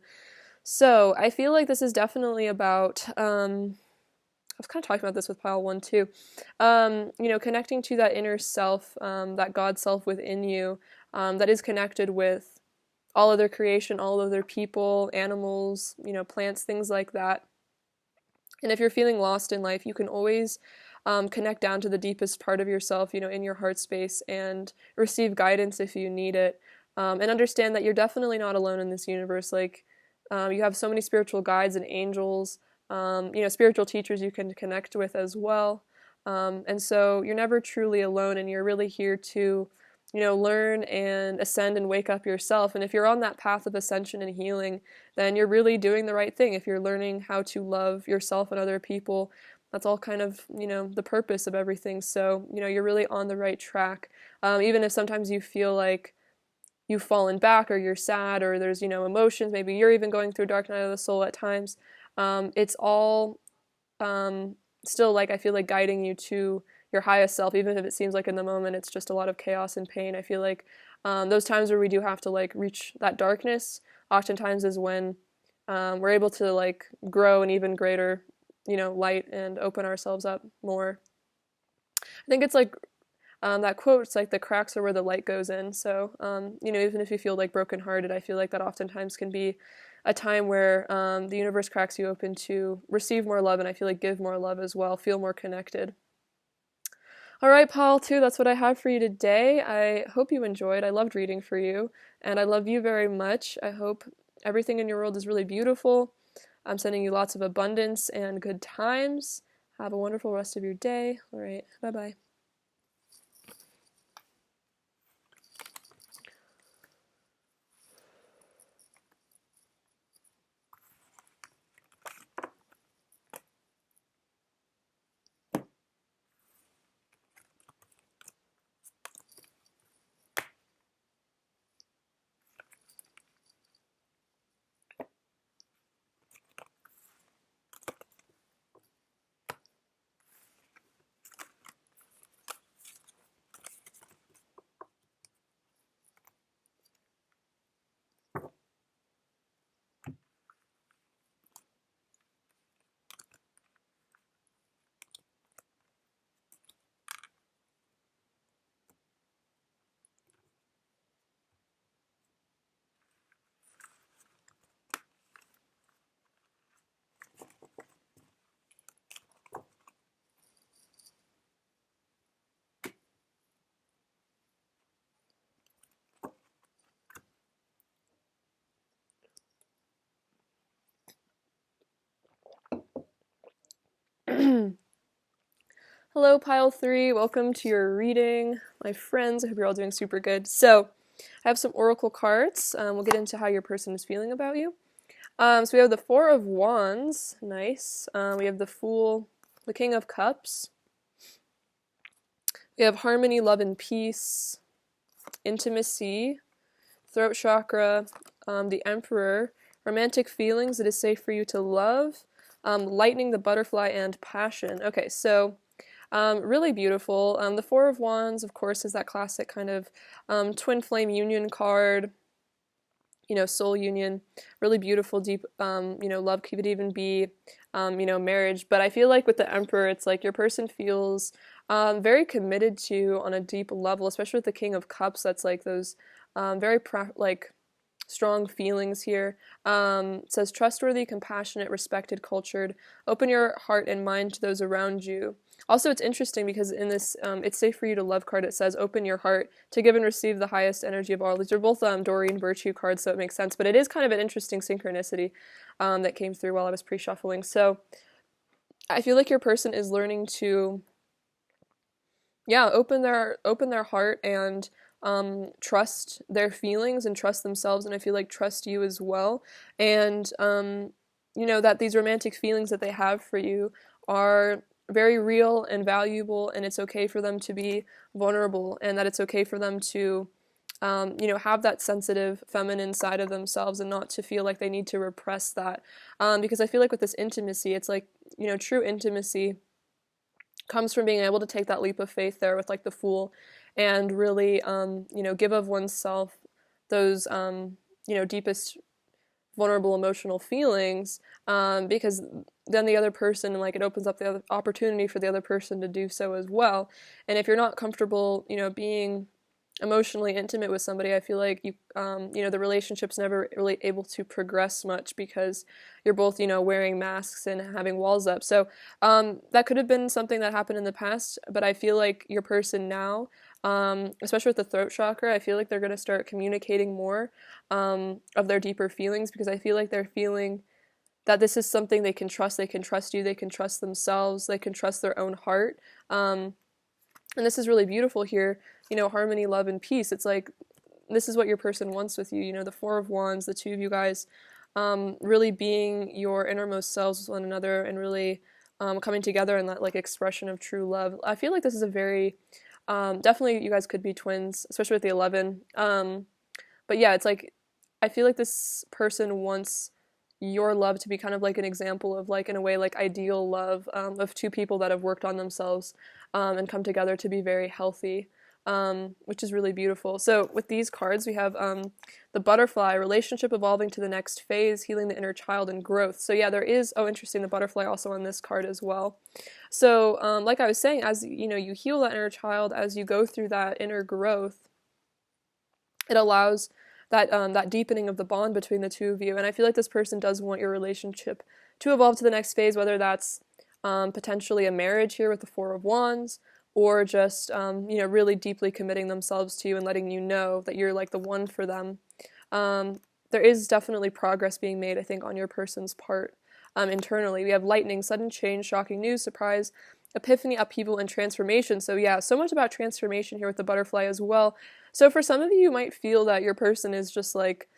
So I feel like this is definitely about, I was kind of talking about this with pile one too, connecting to that inner self, that God self within you, that is connected with all other creation, all other people, animals, plants, things like that. And if you're feeling lost in life, you can always connect down to the deepest part of yourself, in your heart space, and receive guidance if you need it. And understand that you're definitely not alone in this universe. Like, you have so many spiritual guides and angels, spiritual teachers you can connect with as well. And so you're never truly alone, and you're really here to learn and ascend and wake up yourself. And if you're on that path of ascension and healing, then you're really doing the right thing. If you're learning how to love yourself and other people, that's all kind of, the purpose of everything. So, you're really on the right track. Even if sometimes you feel like you've fallen back or you're sad or there's, emotions, maybe you're even going through dark night of the soul at times. It's all still like, I feel like guiding you to your highest self, even if it seems like in the moment it's just a lot of chaos and pain. I feel like those times where we do have to like reach that darkness oftentimes is when we're able to like grow an even greater light and open ourselves up more. I think it's like that quote, it's like the cracks are where the light goes in. So even if you feel like brokenhearted, I feel like that oftentimes can be a time where the universe cracks you open to receive more love, and I feel like give more love as well, feel more connected. All right, pile two, that's what I have for you today. I hope you enjoyed. I loved reading for you, and I love you very much. I hope everything in your world is really beautiful. I'm sending you lots of abundance and good times. Have a wonderful rest of your day. All right, bye-bye. Hello, pile 3. Welcome to your reading, my friends. I hope you're all doing super good. So, I have some oracle cards. We'll get into how your person is feeling about you. So we have the Four of Wands. Nice. We have the Fool, the King of Cups. We have harmony, love, and peace, intimacy, throat chakra, the Emperor, romantic feelings, it is safe for you to love, lightning, the butterfly, and passion. Okay, so really beautiful. The Four of Wands, of course, is that classic kind of twin flame union card, soul union, really beautiful, deep, love could even be, marriage. But I feel like with the Emperor, it's like your person feels very committed to on a deep level, especially with the King of Cups. That's like those very strong feelings here. It says trustworthy, compassionate, respected, cultured. Open your heart and mind to those around you. Also, it's interesting because in this it's safe for you to love card, it says open your heart to give and receive the highest energy of all. These are both Doreen Virtue cards, so it makes sense. But it is kind of an interesting synchronicity that came through while I was pre-shuffling. So I feel like your person is learning to, open their heart and trust their feelings and trust themselves, and I feel like trust you as well. And that these romantic feelings that they have for you are very real and valuable, and it's okay for them to be vulnerable, and that it's okay for them to have that sensitive feminine side of themselves and not to feel like they need to repress that, because I feel like with this intimacy, it's like, true intimacy comes from being able to take that leap of faith there with like the Fool and really give of oneself those deepest vulnerable emotional feelings, because then the other person, like, it opens up the other opportunity for the other person to do so as well. And if you're not comfortable being emotionally intimate with somebody, I feel like you the relationship's never really able to progress much because you're both wearing masks and having walls up. So that could have been something that happened in the past, but I feel like your person now, especially with the throat chakra, I feel like they're going to start communicating more of their deeper feelings, because I feel like they're feeling that this is something they can trust. They can trust you, they can trust themselves, they can trust their own heart. And this is really beautiful here, harmony, love, and peace. It's like, this is what your person wants with you, the Four of Wands, the two of you guys really being your innermost selves with one another and really coming together in that, like, expression of true love. I feel like this is a very, definitely you guys could be twins, especially with the 11. But yeah, it's like, I feel like this person wants your love to be kind of like an example of, like, in a way, like, ideal love of two people that have worked on themselves and come together to be very healthy, which is really beautiful. So with these cards, we have the butterfly, relationship evolving to the next phase, healing the inner child, and growth. So yeah, there is, interesting, the butterfly also on this card as well. So like I was saying, as you heal that inner child, as you go through that inner growth, it allows that deepening of the bond between the two of you. And I feel like this person does want your relationship to evolve to the next phase, whether that's potentially a marriage here with the Four of Wands, or just really deeply committing themselves to you and letting you know that you're like the one for them. There is definitely progress being made, I think, on your person's part internally. We have lightning, sudden change, shocking news, surprise, epiphany, upheaval, and transformation. So yeah, so much about transformation here with the butterfly as well. So for some of you, you might feel that your person is just like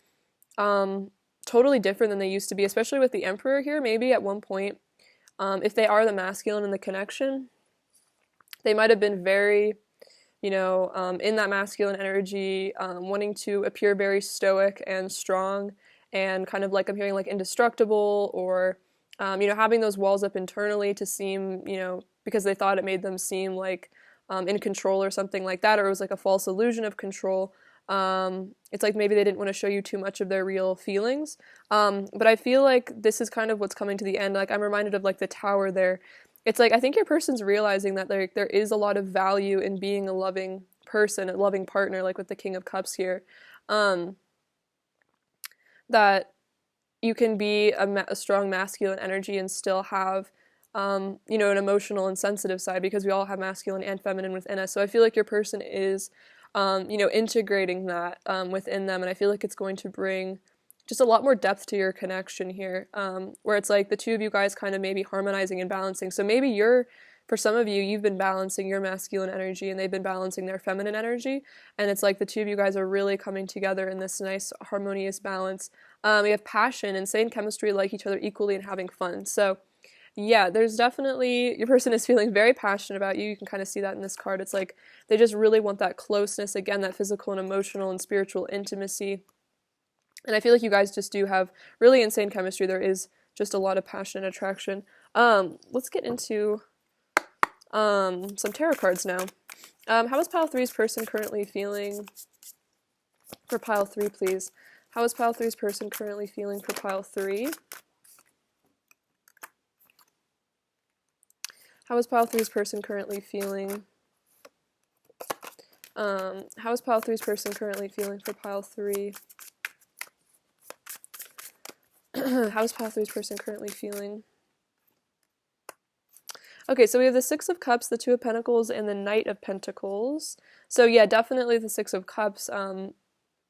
totally different than they used to be, especially with the Emperor here. Maybe at one point, if they are the masculine in the connection, they might have been very, in that masculine energy, wanting to appear very stoic and strong and kind of like, I'm hearing, like, indestructible, or, having those walls up internally to seem, because they thought it made them seem like in control or something like that, or it was like a false illusion of control. It's like maybe they didn't want to show you too much of their real feelings. But I feel like this is kind of what's coming to the end. Like, I'm reminded of, like, the Tower there. It's like, I think your person's realizing that there is a lot of value in being a loving person, a loving partner, like with the King of Cups here. That you can be a strong masculine energy and still have an emotional and sensitive side, because we all have masculine and feminine within us. So I feel like your person is, integrating that within them, and I feel like it's going to bring just a lot more depth to your connection here, where it's like the two of you guys kind of maybe harmonizing and balancing. So maybe for some of you, you've been balancing your masculine energy and they've been balancing their feminine energy. And it's like the two of you guys are really coming together in this nice harmonious balance. We have passion and same chemistry, like each other equally and having fun. So yeah, there's definitely, your person is feeling very passionate about you. You can kind of see that in this card. It's like they just really want that closeness, again, that physical and emotional and spiritual intimacy. And I feel like you guys just do have really insane chemistry. There is just a lot of passion and attraction. Let's get into some tarot cards now. How is pile 3's person currently feeling for pile 3, please? How is pile 3's person currently feeling for pile 3? How is pile 3's person currently feeling? How is pile 3's person currently feeling for pile 3? How is pile 3's person currently feeling? Okay, so we have the Six of Cups, the Two of Pentacles, and the Knight of Pentacles. So yeah, definitely the Six of Cups,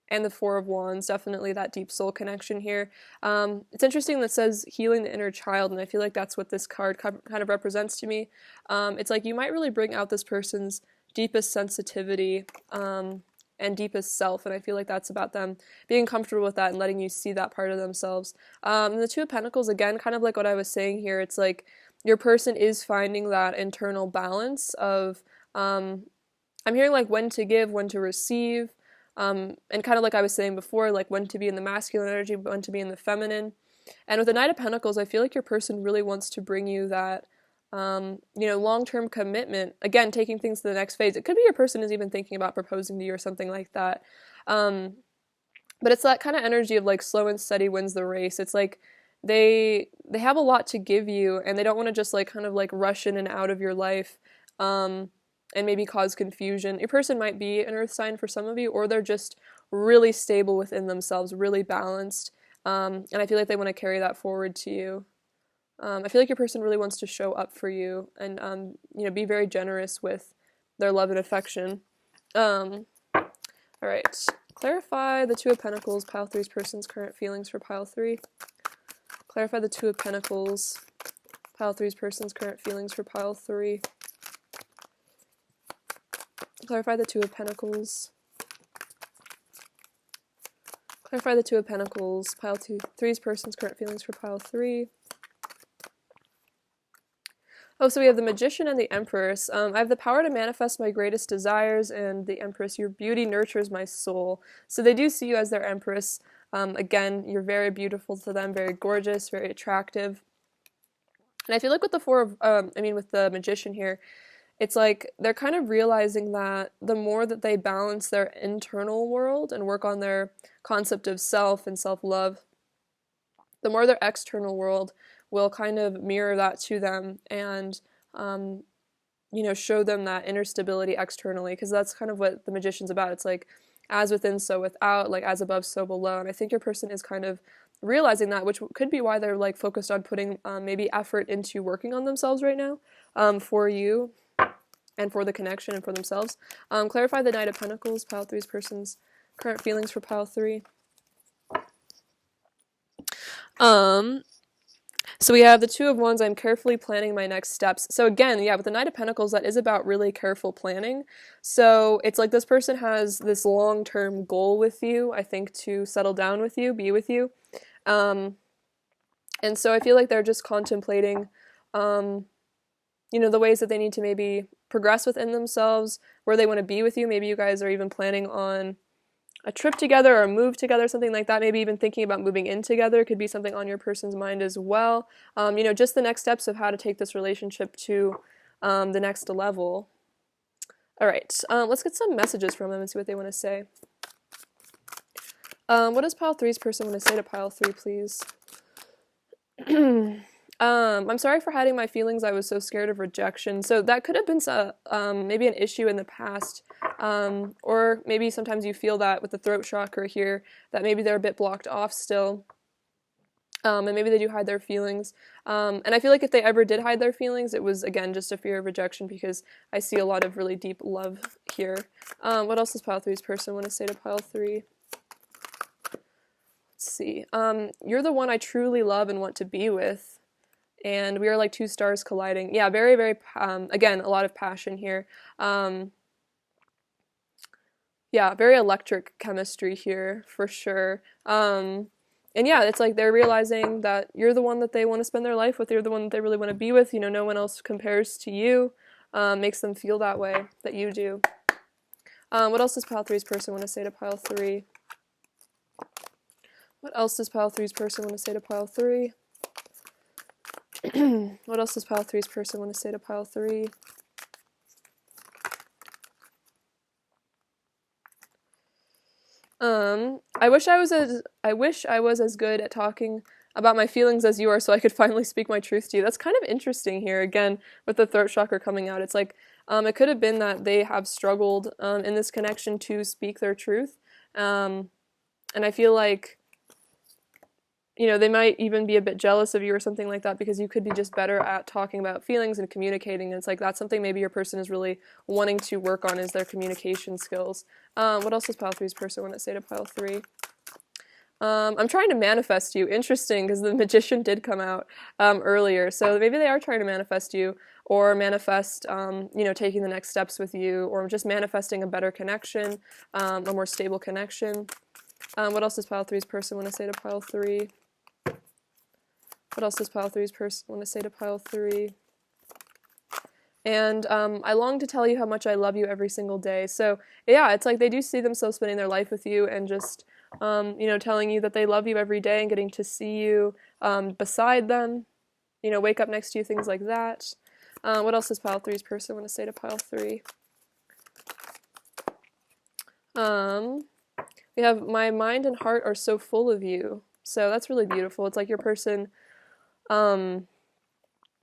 and the Four of Wands, definitely that deep soul connection here. It's interesting that it says healing the inner child, and I feel like that's what this card kind of represents to me. It's like you might really bring out this person's deepest sensitivity and deepest self, and I feel like that's about them being comfortable with that and letting you see that part of themselves. And the Two of Pentacles, again, kind of like what I was saying here, it's like your person is finding that internal balance of, I'm hearing like when to give, when to receive, and kind of like I was saying before, like when to be in the masculine energy, when to be in the feminine. And with the Knight of Pentacles, I feel like your person really wants to bring you that, long-term commitment. Again, taking things to the next phase. It could be your person is even thinking about proposing to you or something like that. But it's that kind of energy of like slow and steady wins the race. It's like they have a lot to give you, and they don't want to just like kind of like rush in and out of your life. And maybe cause confusion. Your person might be an earth sign for some of you, or they're just really stable within themselves, really balanced, and I feel like they want to carry that forward to you. I feel like your person really wants to show up for you and, be very generous with their love and affection. All right, clarify the Two of Pentacles, pile 3's person's current feelings for pile 3. Clarify the Two of Pentacles, pile 3's person's current feelings for pile 3. Clarify the Two of Pentacles. Clarify the Two of Pentacles, pile 3's person's current feelings for pile 3. Oh, so we have the Magician and the Empress. I have the power to manifest my greatest desires, and the Empress, your beauty nurtures my soul. So they do see you as their Empress. Again, you're very beautiful to them, very gorgeous, very attractive. And I feel like with with the Magician here, it's like they're kind of realizing that the more that they balance their internal world and work on their concept of self and self-love, the more their external world will kind of mirror that to them and, show them that inner stability externally, because that's kind of what the Magician's about. It's like as within, so without, like as above, so below. And I think your person is kind of realizing that, which could be why they're like focused on putting maybe effort into working on themselves right now, for you and for the connection and for themselves. Clarify the Knight of Pentacles, pile 3's person's current feelings for pile 3. So we have the Two of Wands. I'm carefully planning my next steps. So again, yeah, with the Knight of Pentacles, that is about really careful planning. So it's like this person has this long-term goal with you, I think, to settle down with you, be with you. And so I feel like they're just contemplating, the ways that they need to maybe progress within themselves, where they want to be with you. Maybe you guys are even planning on a trip together or a move together, something like that. Maybe even thinking about moving in together could be something on your person's mind as well. Just the next steps of how to take this relationship to the next level. All right, let's get some messages from them and see what they want to say. What does pile 3's person want to say to pile 3, please? I'm sorry for hiding my feelings. I was so scared of rejection. So that could have been maybe an issue in the past, or maybe sometimes you feel that with the throat chakra here, that maybe they're a bit blocked off still, and maybe they do hide their feelings. And I feel like if they ever did hide their feelings, it was, again, just a fear of rejection, because I see a lot of really deep love here. What else does pile 3's person want to say to pile 3? Let's see. You're the one I truly love and want to be with. And we are like two stars colliding. Yeah, very, very, again, a lot of passion here. Yeah, very electric chemistry here, for sure. And yeah, it's like they're realizing that you're the one that they want to spend their life with. You're the one that they really want to be with. You know, no one else compares to you. Makes them feel that way, that you do. What else does pile three's person want to say to pile three? What else does pile three's person want to say to pile three? What else does pile three's person want to say to pile three? I wish I was as good at talking about my feelings as you are, so I could finally speak my truth to you. That's kind of interesting here, again, with the throat chakra coming out. It's like, it could have been that they have struggled in this connection to speak their truth. And I feel like, you know, they might even be a bit jealous of you or something like that because you could be just better at talking about feelings and communicating. And it's like that's something maybe your person is really wanting to work on, is their communication skills. What else does pile three's person want to say to pile three? I'm trying to manifest you. Interesting, because the magician did come out earlier. So maybe they are trying to manifest you, or manifest, you know, taking the next steps with you, or just manifesting a better connection, a more stable connection. What else does pile three's person want to say to pile three? What else does pile three's person want to say to pile three? And I long to tell you how much I love you every single day. So yeah, it's like they do see themselves spending their life with you and just, you know, telling you that they love you every day and getting to see you beside them, you know, wake up next to you, things like that. What else does pile three's person want to say to pile three? We have, my mind and heart are so full of you. So that's really beautiful. It's like your person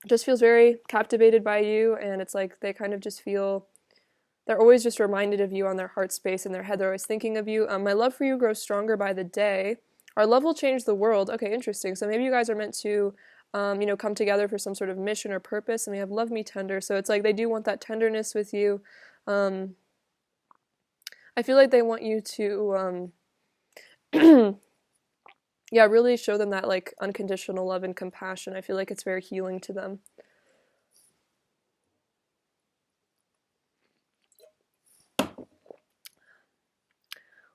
just feels very captivated by you, and it's like they kind of just feel, they're always just reminded of you on their heart space and their head. They're always thinking of you. My love for you grows stronger by the day. Our love will change the world. Okay, interesting. So maybe you guys are meant to, you know, come together for some sort of mission or purpose, and we have love me tender. So it's like they do want that tenderness with you. I feel like they want you to, yeah, really show them that like unconditional love and compassion. I feel like it's very healing to them.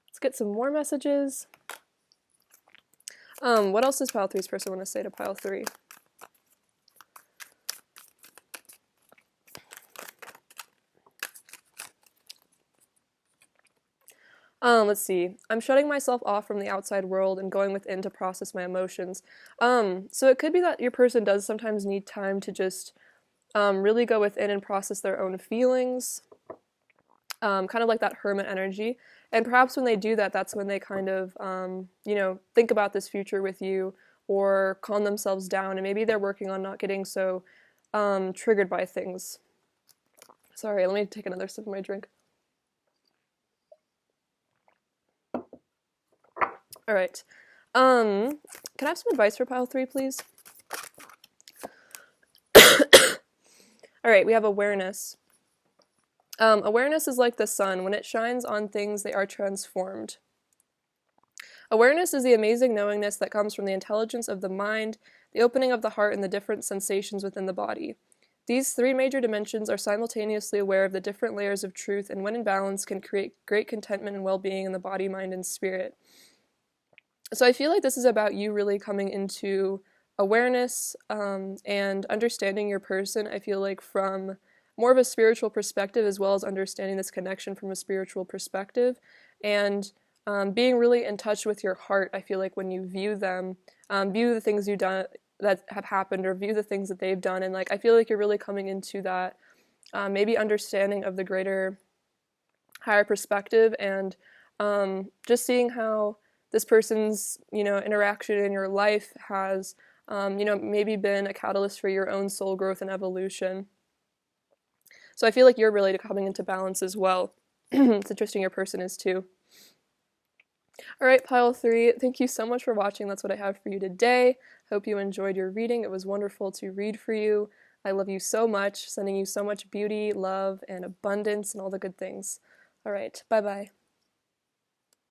Let's get some more messages. What else does pile three's person want to say to pile three? Let's see. I'm shutting myself off from the outside world and going within to process my emotions. So it could be that your person does sometimes need time to just really go within and process their own feelings, kind of like that hermit energy. And perhaps when they do that, that's when they kind of, you know, think about this future with you or calm themselves down. And maybe they're working on not getting so triggered by things. Sorry, let me take another sip of my drink. All right. Can I have some advice for pile three, please? All right, we have awareness. Awareness is like the sun. When it shines on things, they are transformed. Awareness is the amazing knowingness that comes from the intelligence of the mind, the opening of the heart, and the different sensations within the body. These three major dimensions are simultaneously aware of the different layers of truth, and when in balance, can create great contentment and well-being in the body, mind, and spirit. So I feel like this is about you really coming into awareness and understanding your person, I feel like from more of a spiritual perspective, as well as understanding this connection from a spiritual perspective, and being really in touch with your heart. I feel like when you view them, view the things you've done that have happened, or view the things that they've done, and like I feel like you're really coming into that maybe understanding of the greater, higher perspective, and just seeing how this person's, you know, interaction in your life has, you know, maybe been a catalyst for your own soul growth and evolution. So I feel like you're really coming into balance as well. It's interesting your person is too. All right, pile three, thank you so much for watching. That's what I have for you today. Hope you enjoyed your reading. It was wonderful to read for you. I love you so much, sending you so much beauty, love, and abundance, and all the good things. All right, bye-bye.